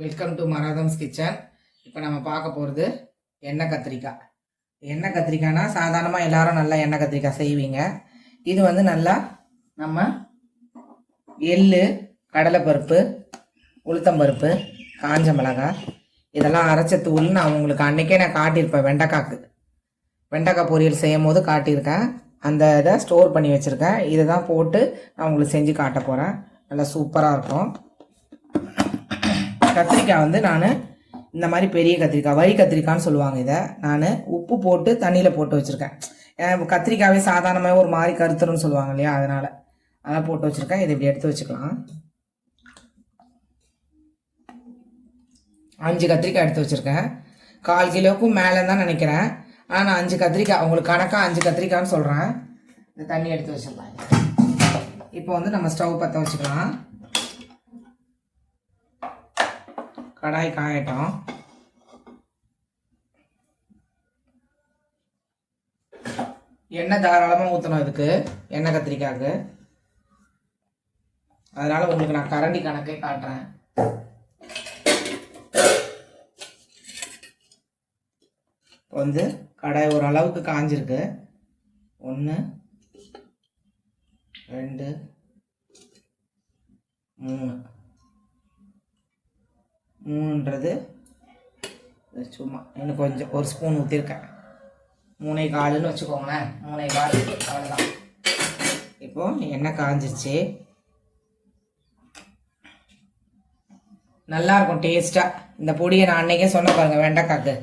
Welcome to மராதம்ஸ் kitchen. இப்போ நம்ம பார்க்க போகிறது எண்ணெய் கத்திரிக்காய். எண்ணெய் கத்திரிக்காய்னா சாதாரணமாக எல்லாரும் நல்லா எண்ணெய் கத்திரிக்காய் செய்வீங்க. இது வந்து நல்லா நம்ம எள்ளு, கடலைப்பருப்பு, உளுத்தம்பருப்பு, காஞ்ச மிளகாய் இதெல்லாம் அரைச்ச தூள் நான் உங்களுக்கு அன்றைக்கே காட்டியிருப்பேன். வெண்டைக்காய் பொரியல் செய்யும் போது காட்டியிருக்கேன். அந்த இதை ஸ்டோர் பண்ணி வச்சுருக்கேன். இதை தான் போட்டு நான் உங்களுக்கு செஞ்சு காட்ட போகிறேன். நல்லா சூப்பராக இருக்கும். கத்திரிக்காய் வந்து நான் இந்த மாதிரி பெரிய கத்திரிக்காய், வரி கத்திரிக்காய்னு சொல்லுவாங்க. இதை நான் உப்பு போட்டு தண்ணியில் போட்டு வச்சுருக்கேன். கத்திரிக்காவே சாதாரணமாக ஒரு மாதிரி கருத்துருன்னு சொல்லுவாங்க இல்லையா, அதனால் போட்டு வச்சுருக்கேன். இதை இப்படி எடுத்து வச்சுக்கலாம். 5 கத்திரிக்காய் எடுத்து வச்சுருக்கேன். 1/4 கிலோவுக்கும் மேலே தான் நினைக்கிறேன். ஆனால் நான் 5 கத்திரிக்காய், உங்களுக்கு கணக்காக 5 கத்திரிக்காய்னு சொல்கிறேன். இந்த தண்ணி எடுத்து வச்சுக்கலாம். இப்போ வந்து நம்ம ஸ்டவ் பற்ற வச்சுக்கலாம். கடாய் காயட்டும். எண்ணெய் தாராளமாக ஊற்றணும் இதுக்கு, எண்ணெய் கத்திரிக்காய்க்கு. அதனால் உங்களுக்கு நான் கரண்டி கணக்கே காட்டுறேன். இப்போ வந்து கடாய் ஓரளவுக்கு காஞ்சிருக்கு. 1 2 3 3ன்றது சும்மா இன்னும் கொஞ்சம் ஒரு ஸ்பூன் ஊற்றிருக்கேன். 3/4ன்னு வச்சுக்கோங்களேன். 3/4 அவ்வளோதான். இப்போது எண்ணெய் காஞ்சிருச்சு. நல்லாயிருக்கும் டேஸ்ட்டாக. இந்த பொடியை நான் அன்றைக்கே சொன்ன பாருங்கள், வெண்டைக்காக்கு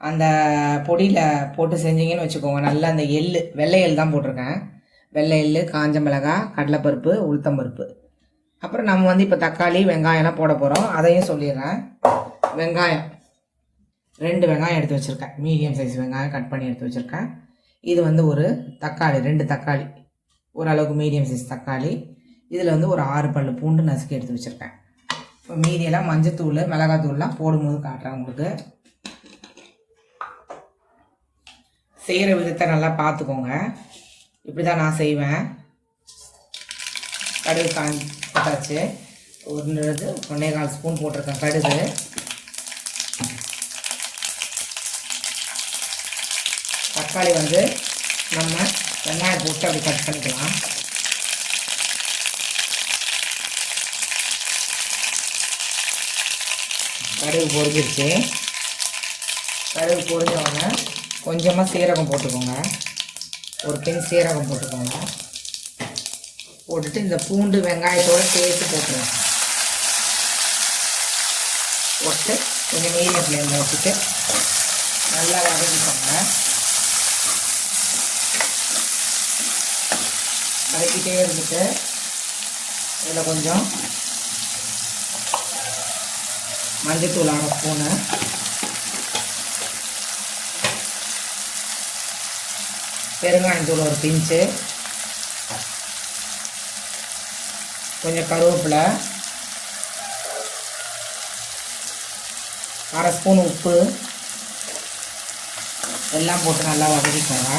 அந்த பொடியில் போட்டு செஞ்சீங்கன்னு வச்சுக்கோங்க. நல்லா அந்த எள்ளு, வெள்ளை எள் தான் போட்டிருக்கேன். வெள்ளை எள், காஞ்ச மிளகாய், கடலைப்பருப்பு, உளுத்தம்பருப்பு, அப்புறம் நம்ம வந்து இப்போ தக்காளி, வெங்காயம்லாம் போட போகிறோம். அதையும் சொல்லிடுறேன். வெங்காயம் 2 வெங்காயம் எடுத்து வச்சுருக்கேன். மீடியம் சைஸ் வெங்காயம் கட் பண்ணி எடுத்து வச்சுருக்கேன். இது வந்து ஒரு தக்காளி, 2 தக்காளி, ஓரளவுக்கு மீடியம் சைஸ் தக்காளி. இதில் வந்து ஒரு 6 பல் பூண்டு நசுக்கி எடுத்து வச்சுருக்கேன். இப்போ மீதியெல்லாம் மஞ்சத்தூள், மிளகாத்தூள்லாம் போடும்போது காட்டுறேன் உங்களுக்கு. செய்கிற விதத்தை நல்லா பார்த்துக்கோங்க. இப்படி தான் நான் செய்வேன். கடுகு போட்டாச்சு. 1.25 ஸ்பூன் போட்டிருக்கேன் கடுகு. தக்காளி வந்து நம்ம வெங்காயம் போட்டு அப்படி கட் பண்ணிக்கலாம். கடுகு பொரிஞ்சிருச்சு. கடுகு பொரிஞ்சவொடனே கொஞ்சமாக சீரகம் போட்டுக்கோங்க. ஒரு பின் சீரகம் போட்டுக்கோங்க. போட்டுட்டு இந்த பூண்டு வெங்காயத்தோடு சேர்த்து போட்டுருங்க. போட்டு கொஞ்சம் மீடியம் ஃப்ளேமில் வச்சுட்டு நல்லா வதக்கிக்கோங்க. வதக்கிட்டே இருந்துட்டு இதில் கொஞ்சம் மஞ்சத்தூள் 1/2 ஸ்பூனு, பெருங்காயத்தூள் ஒரு பிஞ்சு, கொஞ்சம் கருவேப்பிலை, 1/2 ஸ்பூன் உப்பு எல்லாம் போட்டு நல்லா வதக்கிக்கோங்க.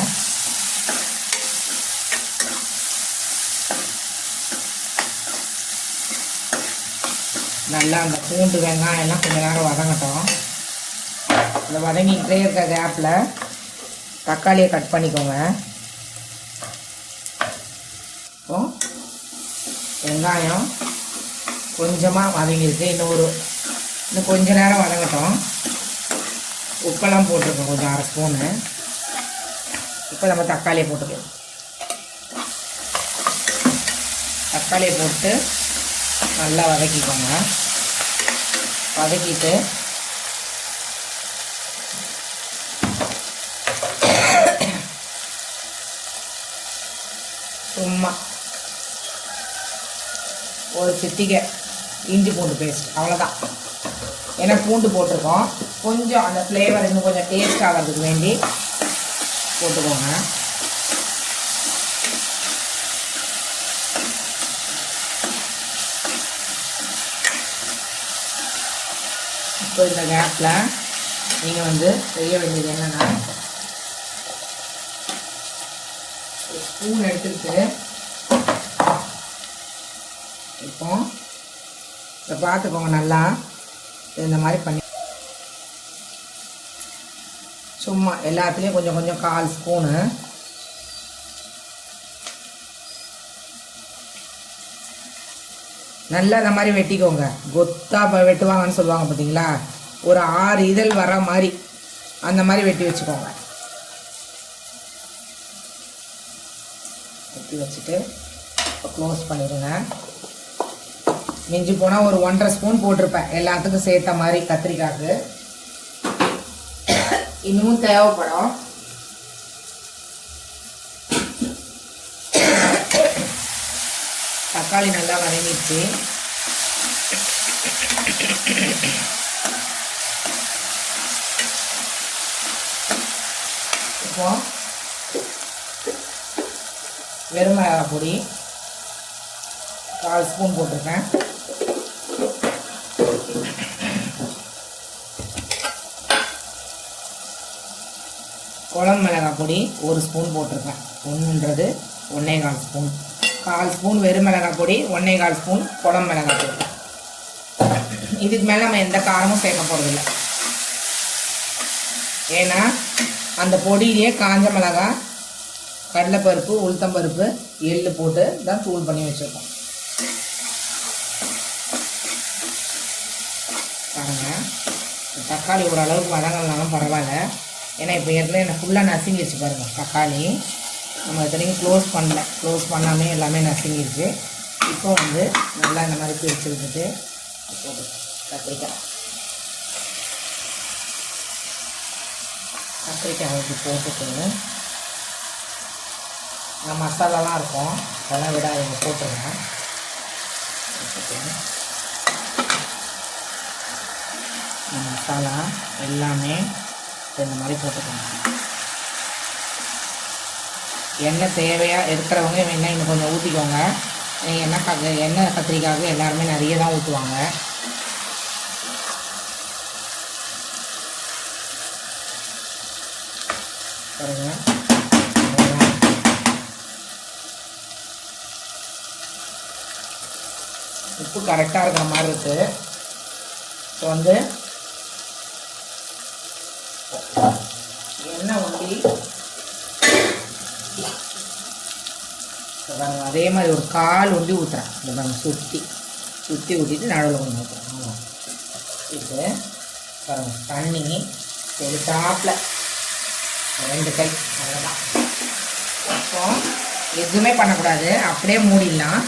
நல்லா அந்த பூண்டு வெங்காயம்லாம் கொஞ்சம் நேரம் வதங்கட்டும். இந்த வதங்கிக்கிட்டே இருக்க கேப்பில் தக்காளியை கட் பண்ணிக்கோங்க. இப்போ வெங்காயம் கொஞ்சமாக வதங்கிருக்கு. இன்னும் கொஞ்ச நேரம் வதங்கட்டும். உப்பெல்லாம் போட்டிருக்கோம் கொஞ்சம் 1/2 ஸ்பூனு. இப்போ நம்ம தக்காளியை போட்டுக்கலாம். தக்காளியை போட்டு நல்லா வதக்கிக்கோங்க. வதக்கிட்டு சும்மா ஒரு சிட்டிகை இஞ்சி பூண்டு பேஸ்ட், அவ்வளோதான். ஏன்னா பூண்டு போட்டிருக்கோம். கொஞ்சம் அந்த ஃப்ளேவர் இன்னும் கொஞ்சம் டேஸ்ட் ஆகிறதுக்கு வேண்டி போட்டுக்கோங்க. இப்போ இந்த கேப்பில் நீங்கள் வந்து செய்ய வேண்டியது என்னென்னா, ஸ்பூன் எடுத்துக்கிட்டு இப்போ இதை பார்த்துக்கோங்க. நல்லா இந்த மாதிரி பண்ணி சும்மா எல்லாத்துலேயும் கொஞ்சம் கொஞ்சம் 1/4 ஸ்பூனு நல்லா இந்த மாதிரி வெட்டிக்கோங்க. கொத்தா வெட்டுவாங்கன்னு சொல்லுவாங்க பார்த்தீங்களா, ஒரு 6 இதழ் வர மாதிரி அந்த மாதிரி வெட்டி வச்சுக்கோங்க. வெட்டி வச்சுட்டு இப்போ க்ளோஸ் பண்ணிடுங்க. மிஞ்சி போனால் ஒரு 1.5 ஸ்பூன் போட்டிருப்பேன் எல்லாத்துக்கும் சேர்த்த மாதிரி. கத்திரிக்காய்க்கு இன்னமும் தேவைப்படும். தக்காளி நல்லா வதங்கிடுச்சு. இப்போ வெறும் மிளகாய் பொடி 1/4 ஸ்பூன் போட்டிருக்கேன். குழம்பு மிளகாய் பொடி 1 ஸ்பூன் போட்டிருக்கேன். 1ன்றது 1.25 ஸ்பூன். 1/4 ஸ்பூன் வெறும் மிளகாய் பொடி, 1.25 ஸ்பூன் குழம்பு மிளகாய் பொடி. இதுக்கு மேலே நம்ம எந்த காரமும் சேர்க்க போகிறதில்ல. ஏன்னா அந்த பொடியிலே காஞ்ச மிளகாய், கடலைப்பருப்பு, உளுத்தம்பருப்பு, எள்ளு போட்டு தான் தூள் பண்ணி வச்சுருக்கோம். பாருங்கள், தக்காளி ஓரளவுக்கு வதங்கலனாலும் பரவாயில்ல. ஏன்னா இப்போ ஏற்கனவே எனக்கு ஃபுல்லாக நசுங்கிடுச்சு பாருங்கள் தக்காளி. நம்ம இத்தனைக்கும் க்ளோஸ் பண்ணாமே எல்லாமே நசுங்கிடுச்சு. இப்போ வந்து நல்லா இந்த மாதிரி பிரித்து விட்டுட்டு போட்டு கத்திரிக்காய் வச்சு போட்டுட்டு நான் மசாலாலாம் இருக்கும் அதெல்லாம் விட அவங்க போட்டுருங்க. மசாலா எல்லாமே இந்த மாதிரி போட்டுக்கோங்க. எண்ணெய் தேவையாக இருக்கிறவங்க வேணால் இன்னும் கொஞ்சம் ஊற்றிக்கோங்க. எண்ணெய் கத்திரிக்காய்க்கு எல்லாருமே நிறைய தான் ஊற்றுவாங்க. பாருங்க, உப்பு கரெக்டாக இருக்கிற மாதிரி இருக்குது. இப்போ வந்து எண்ணெய் ஊற்றி அதே மாதிரி ஒரு 1/4 உண்டி ஊற்றுறேன். இந்த பாருங்க, சுற்றி ஊற்றிட்டு நடுவில் கொஞ்சம் ஊற்றுறேன். இது பாருங்க, தண்ணி தெளிச்சாப்பில் 2 கை அவ்வளோதான். அப்போ எதுவுமே பண்ணக்கூடாது, அப்படியே மூடிடலாம்.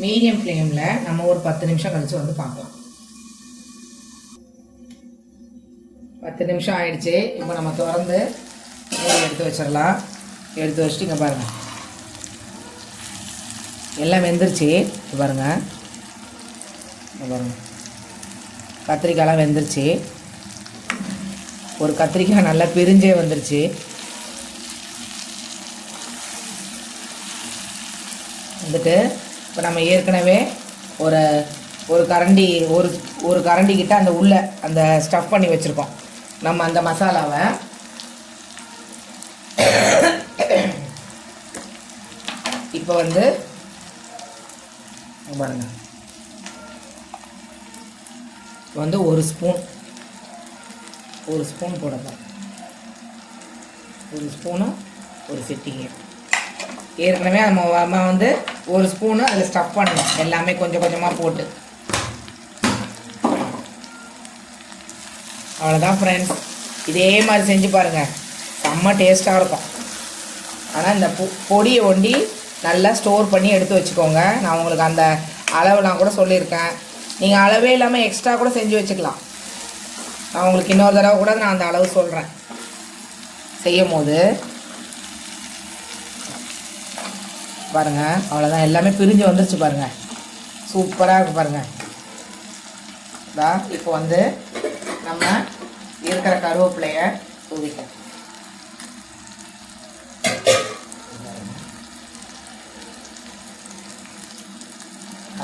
மீடியம் ஃப்ளேமில் நம்ம ஒரு 10 நிமிஷம் கழித்து வந்து பார்க்கலாம். 10 நிமிஷம் ஆயிடுச்சு. இப்போ நம்ம திறந்து எடுத்து வச்சிடலாம். எடுத்து வச்சுட்டு இங்கே பாருங்கள், எல்லாம் வெந்துருச்சு. பாருங்கள், கத்திரிக்காயெலாம் வெந்துருச்சு. ஒரு கத்திரிக்காய் நல்லா பிரிஞ்சே வந்துருச்சு. வந்துட்டு இப்போ நம்ம ஏற்கனவே ஒரு கரண்டி கிட்ட அந்த உள்ள அந்த ஸ்டஃப் பண்ணி வச்சுருக்கோம் நம்ம அந்த மசாலாவை. இப்போ வந்து பாருங்க, வந்து ஒரு ஸ்பூன் போடலாம். ஒரு ஸ்பூனும் ஒரு சிட்டிங்க. ஏற்கனவே நம்ம வந்து ஒரு ஸ்பூனு அதில் ஸ்டஃப் பண்ணணும், எல்லாமே கொஞ்சம் கொஞ்சமாக போட்டு. அவ்வளோதான் ஃப்ரெண்ட்ஸ், இதே மாதிரி செஞ்சு பாருங்கள், செம்ம டேஸ்ட்டாக இருக்கும். ஆனால் இந்த பொடியை ஒண்டி நல்லா ஸ்டோர் பண்ணி எடுத்து வச்சுக்கோங்க. நான் உங்களுக்கு அந்த அளவுலாம் கூட சொல்லியிருக்கேன். நீங்கள் அளவே இல்லாமல் எக்ஸ்ட்ரா கூட செஞ்சு வச்சுக்கலாம். நான் உங்களுக்கு இன்னொரு தடவை கூட நான் அந்த அளவு சொல்கிறேன் செய்யும் போது. பாருங்கள், அவ்வளோதான், எல்லாமே பிரிஞ்சு வந்துருச்சு பாருங்கள், சூப்பராக இருக்குது பாருங்கள். இப்போ வந்து நம்ம இருக்கிற கருவேப்பிலையை தூவிக்கலாம்.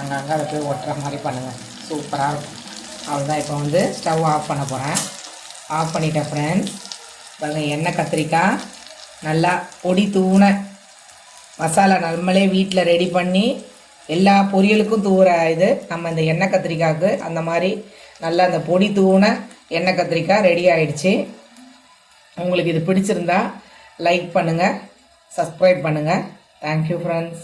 அங்கங்கே அதை போய் ஒட்டுற மாதிரி பண்ணுங்கள், சூப்பராக இருக்கும். அவ்வளோதான். இப்போ வந்து ஸ்டவ் ஆஃப் பண்ண போகிறேன். ஆஃப் பண்ணிட்டேன் ஃப்ரெண்ட்ஸ். பாருங்கள், எண்ணெய் கத்திரிக்காய் நல்லா பொடி தூண மசாலா நம்மளே வீட்டில் ரெடி பண்ணி எல்லா பொரியலுக்கும் தூவுற இது நம்ம இந்த எண்ணெய் கத்திரிக்காய்க்கு அந்த மாதிரி நல்லா அந்த பொடி தூவுன எண்ணெய் கத்திரிக்காய் ரெடி ஆயிடுச்சு. உங்களுக்கு இது பிடிச்சிருந்தா லைக் பண்ணுங்கள், சப்ஸ்கிரைப் பண்ணுங்கள். Thank you friends.